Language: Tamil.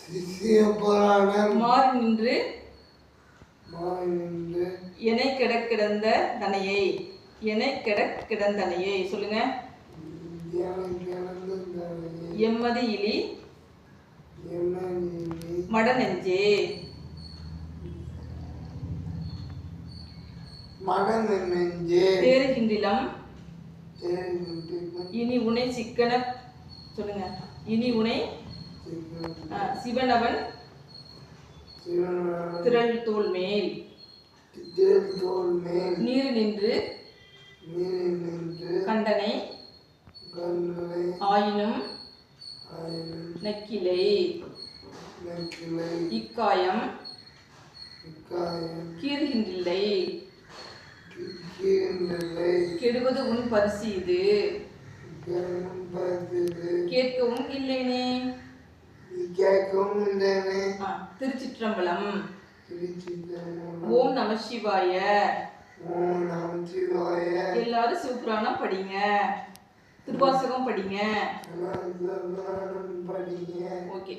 சிசிய புராணம் மாறி நின்று மாறி நின்று எனை கிடந்த தனையை எனை கிடந்தனையை சொல்லுங்க. எம்மதி இலி மடநெஞ்சே மடநெஞ்சே தேறுகின்றிலம் இனி உனை சிக்கன சொல்லுங்க. இனி உனை சிவனவன் திரள் தோல் மேல் நீர் நின்று கண்டனை ஆயினும் நக்கிலை இக்காயம் கீறுகின்றில்லை கெடுவது உன் பரிசு இது கேட்கவும் இல்லைனே. திருச்சிற்றம்பலம். ஓம் நம சிவாய. எல்லாரும் சிவபுராணம் படிங்க, திருவாசகம் படிங்க. ஓகே.